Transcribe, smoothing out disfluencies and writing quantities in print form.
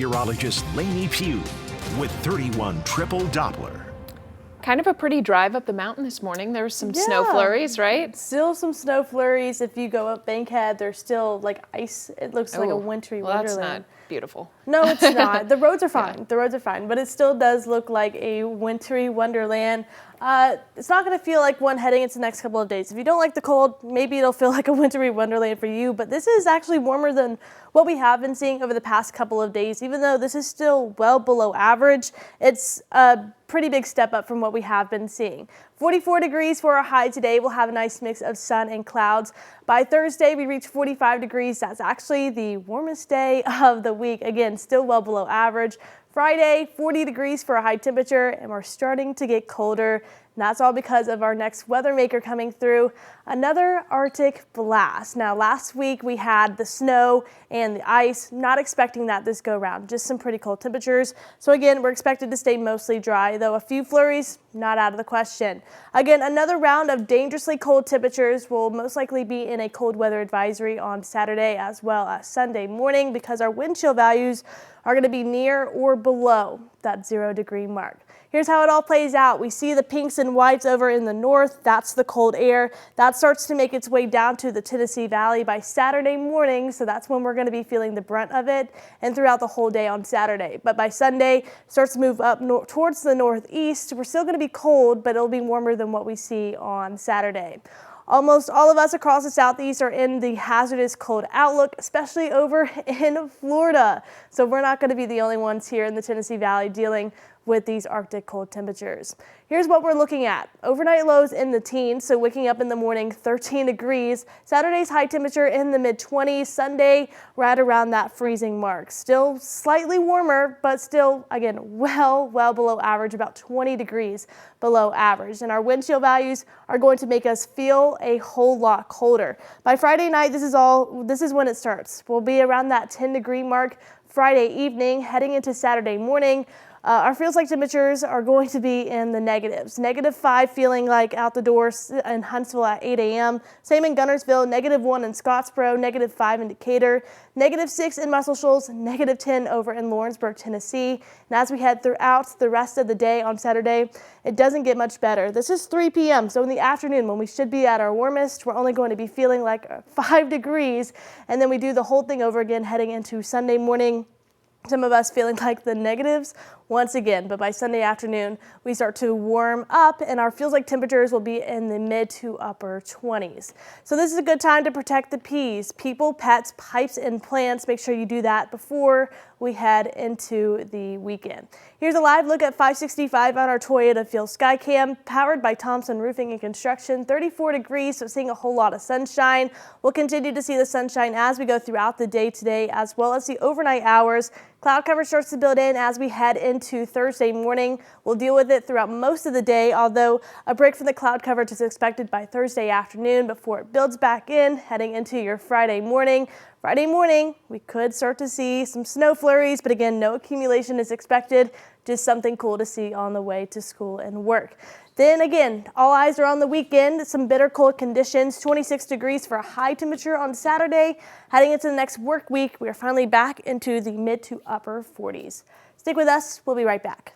meteorologist Laine Pugh with 31 triple Doppler. Kind of a pretty drive up the mountain this morning. There was some snow flurries, right? Still some snow flurries. If you go up Bankhead, there's still like ice. It looks like a wintry wonderland. That's not beautiful. No, it's not. The roads are fine. Yeah. The roads are fine, but it still does look like a wintry wonderland. It's not going to feel like one heading into the next couple of days. If you don't like the cold, maybe it'll feel like a wintry wonderland for you, but this is actually warmer than what we have been seeing over the past couple of days. Even though this is still well below average, it's a pretty big step up from what we have been seeing. 44 degrees for our high today. We'll have a nice mix of sun and clouds. By Thursday, we reach 45 degrees. That's actually the warmest day of the week. Again, still well below average. Friday, 40 degrees for a high temperature, and we're starting to get colder. And that's all because of our next weather maker coming through, another Arctic blast. Now, last week we had the snow and the ice, not expecting that this go round, just some pretty cold temperatures. So again, we're expected to stay mostly dry, though a few flurries, not out of the question. Again, another round of dangerously cold temperatures. Will most likely be in a cold weather advisory on Saturday as well as Sunday morning because our wind chill values are going to be near or below that 0 degree mark. Here's how it all plays out. We see the pinks and whites over in the north. That's the cold air. That starts to make its way down to the Tennessee Valley by Saturday morning, so that's when we're going to be feeling the brunt of it and throughout the whole day on Saturday. But by Sunday, it starts to move up towards the northeast. We're still going to be cold, but it'll be warmer than what we see on Saturday. Almost all of us across the southeast are in the hazardous cold outlook, especially over in Florida. So we're not going to be the only ones here in the Tennessee Valley dealing with these Arctic cold temperatures. Here's what we're looking at. Overnight lows in the teens, so waking up in the morning 13 degrees. Saturday's high temperature in the mid-20s. Sunday right around that freezing mark. Still slightly warmer, but still, again, well below average, about 20 degrees below average. And our wind chill values are going to make us feel a whole lot colder. By Friday night, this is when it starts. We'll be around that 10 degree mark Friday evening, heading into Saturday morning. Our feels like temperatures are going to be in the negatives. -5 feeling like out the doors in Huntsville at 8 a.m. Same in Gunnersville, -1 in Scottsboro, -5 in Decatur, -6 in Muscle Shoals, -10 over in Lawrenceburg, Tennessee. And as we head throughout the rest of the day on Saturday, it doesn't get much better. This is 3 p.m., so in the afternoon when we should be at our warmest, we're only going to be feeling like 5 degrees. And then we do the whole thing over again heading into Sunday morning. Some of us feeling like the negatives once again, but by Sunday afternoon, we start to warm up and our feels like temperatures will be in the mid to upper 20s. So this is a good time to protect the peas, people, pets, pipes, and plants. Make sure you do that before we head into the weekend. Here's a live look at 565 on our Toyota Field Skycam, powered by Thompson Roofing and Construction. 34 degrees, so seeing a whole lot of sunshine. We'll continue to see the sunshine as we go throughout the day today, as well as the overnight hours. Cloud cover starts to build in as we head into Thursday morning. We'll deal with it throughout most of the day, although a break from the cloud cover is expected by Thursday afternoon before it builds back in, heading into your Friday morning. Friday morning, we could start to see some snow flurries, but again, no accumulation is expected. Just something cool to see on the way to school and work. Then again, all eyes are on the weekend. Some bitter cold conditions, 26 degrees for a high temperature on Saturday. Heading into the next work week, we are finally back into the mid to upper 40s. Stick with us. We'll be right back.